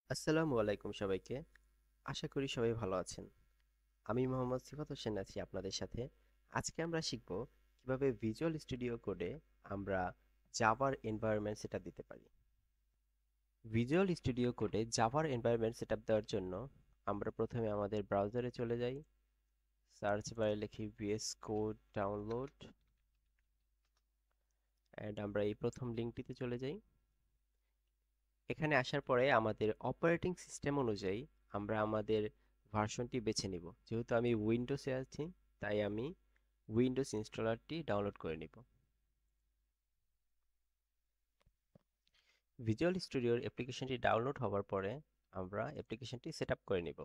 আসসালামু আলাইকুম সবাইকে। আশা করি সবাই ভালো আছেন। আমি মোহাম্মদ সিফাত হোসেন আছি আপনাদের সাথে। আজকে আমরা শিখব কিভাবে ভিজুয়াল স্টুডিও কোডে আমরা জাভার এনভায়রনমেন্ট সেটআপ দিতে পারি। ভিজুয়াল স্টুডিও কোডে জাভার এনভায়রনমেন্ট সেটআপ দেওয়ার জন্য আমরা প্রথমে আমাদের ব্রাউজারে চলে যাই। সার্চ বারে লিখি ভিএস কোড ডাউনলোড এন্ড আমরা এই প্রথম লিঙ্কটিতে চলে যাই। এখানে আসার পরে আমাদের অপারেটিং সিস্টেম অনুযায়ী আমরা আমাদের ভার্সনটি বেছে নিব। যেহেতু আমি উইন্ডোজে আছি, তাই আমি উইন্ডোজ ইনস্টলারটি ডাউনলোড করে নিব। ভিজুয়াল স্টুডিওর অ্যাপ্লিকেশনটি ডাউনলোড হওয়ার পরে আমরা অ্যাপ্লিকেশনটি সেট আপ করে নিব।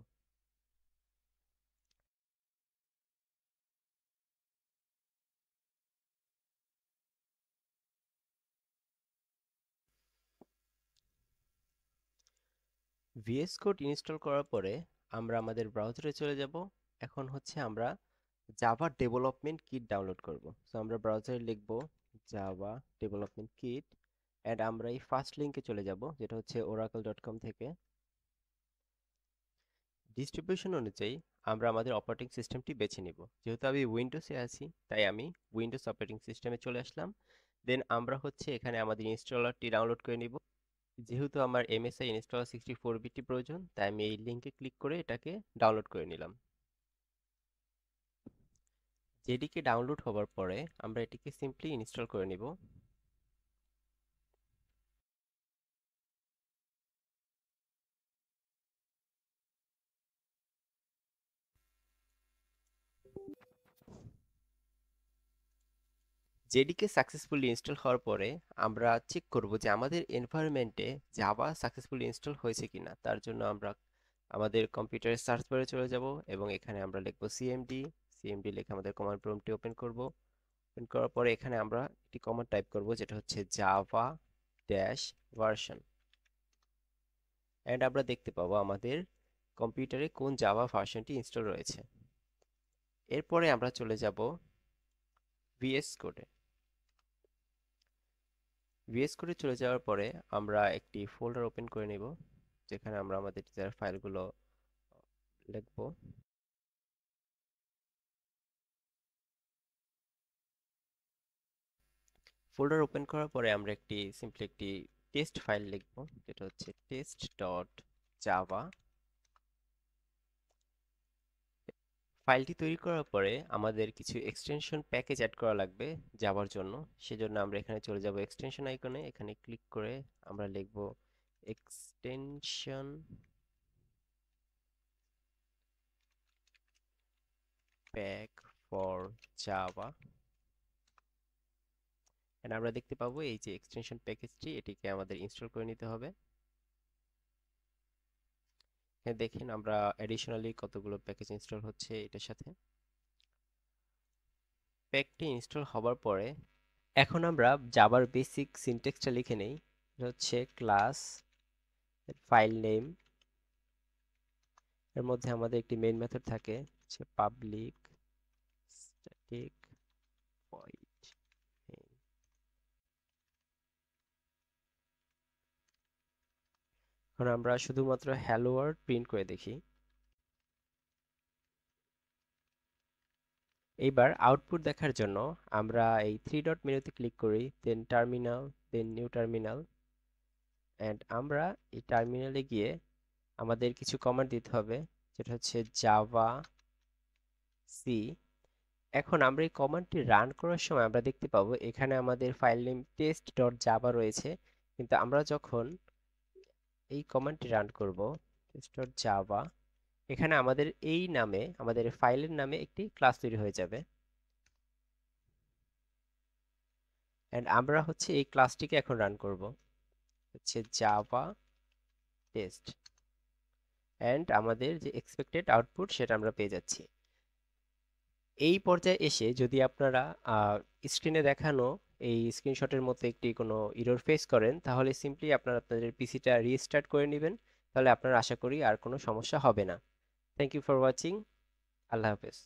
ভিএস কোড ইনস্টল করার পরে আমরা আমাদের ব্রাউজারে চলে যাব। এখন হচ্ছে আমরা জাভা ডেভেলপমেন্ট কিট ডাউনলোড করব। সো আমরা ব্রাউজারে লিখব জাভা ডেভেলপমেন্ট কিট এন্ড আমরা এই ফার্স্ট লিংকে চলে যাব, যেটা হচ্ছে oracle.com থেকে। ডিস্ট্রিবিউশন অনুযায়ী আমরা আমাদের অপারেটিং সিস্টেমটি বেছে নিব। যেহেতু আমি উইন্ডোজে আছি, তাই আমি উইন্ডোজ অপারেটিং সিস্টেমে চলে আসলাম। দেন আমরা হচ্ছে এখানে আমাদের ইনস্টলারটি ডাউনলোড করে নিব। যেহেতু আমার MSI ইনস্টলার 64 বিটি প্রয়োজন, তাই আমি এই লিঙ্কে ক্লিক করে এটাকে ডাউনলোড করে নিলাম। জেডিকে ডাউনলোড হওয়ার পরে আমরা এটিকে সিম্পলি ইনস্টল করে নিব। জেডিকে সাকসেসফুলি ইনস্টল হওয়ার পরে আমরা চেক করব যে আমাদের এনভায়রনমেন্টে জাভা সাকসেসফুলি ইনস্টল হয়েছে কিনা। তার জন্য আমরা আমাদের কম্পিউটারের সার্চ বারে চলে যাব এবং এখানে আমরা লিখব সিএমডি। সিএমডি লিখে আমাদের কমান্ড প্রম্পটটি ওপেন করব। ওপেন করার পরে এখানে আমরা একটি কমান্ড টাইপ করব, যেটা হচ্ছে জাভা ড্যাশ ভার্সন। এন্ড আমরা দেখতে পাবো আমাদের কম্পিউটারে কোন জাভা ভার্সনটি ইনস্টল রয়েছে। এরপরে আমরা চলে যাব ভিএস কোডে। ভিএস কোডে চলে যাওয়ার পরে আমরা একটি ফোল্ডার ওপেন করে নেব, যেখানে আমরা আমাদের ডিজায়ার ফাইলগুলো লিখব। ফোল্ডার ওপেন করার পরে আমরা সিম্পলি একটি টেস্ট ফাইল লিখব, যেটা হচ্ছে টেস্ট ডট জাভা। ফাইলটি তৈরি করার পরে আমাদের কিছু এক্সটেনশন প্যাকেজ অ্যাড করা লাগবে জাভার জন্য। সেজন্য আমরা এখানে চলে যাব এক্সটেনশন আইকনে, এখানে ক্লিক করে আমরা লিখব extension pack for Java. And আমরা দেখতে পাবো এই যে এক্সটেনশন প্যাকেজটি, এটিকে আমাদের ইনস্টল করে নিতে হবে। এখানে দেখেন আমরা অ্যাডিশনালি কতগুলো প্যাকেজ ইনস্টল হচ্ছে এটার সাথে। প্যাকটি ইনস্টল হবার পরে এখন আমরা জাভার বেসিক সিনট্যাক্সটা লিখে নেই। এটা হচ্ছে ক্লাস, ফাইল নেম, এর মধ্যে আমাদের একটি মেইন মেথড থাকে, হচ্ছে পাবলিক স্ট্যাটিক ভয়েড মেইন। এখন আমরা শুধুমাত্র হ্যালো ওয়ার্ল্ড প্রিন্ট করে দেখি। এইবার আউটপুট দেখার জন্য আমরা এই থ্রি ডট মেনুতে ক্লিক করি, then terminal, then new terminal. And আমরা এই টার্মিনালে গিয়ে আমাদের কিছু কমান্ড দিতে হবে, যেটা হচ্ছে জাভা সি। এখন আমরা এই কমান্ডটি রান করার সময় আমরা দেখতে পাবো এখানে আমাদের file name test dot Java রয়েছে, কিন্তু আমরা যখন এই কমান্ডটি রান করব টেস্ট ডট জাভা, এখানে আমাদের এই নামে, আমাদের ফাইলের নামে একটি ক্লাস তৈরি হয়ে যাবে। এন্ড আমরা হচ্ছে এই ক্লাসটিকে এখন রান করব, হচ্ছে জাভা টেস্ট। এন্ড আমাদের যে এক্সপেক্টেড আউটপুট সেটা আমরা পেয়ে যাচ্ছি। এই পর্যায়ে এসে যদি আপনারা স্ক্রিনে দেখানো এই স্ক্রিনশটের মতো একটি কোনো এরর ফেস করেন, তাহলে সিম্পলি আপনারা আপনাদের পিসিটা রিস্টার্ট করে নেবেন। তাহলে আপনারা আশা করি আর কোনো সমস্যা হবে না। Thank you for watching. আল্লাহ হাফেজ।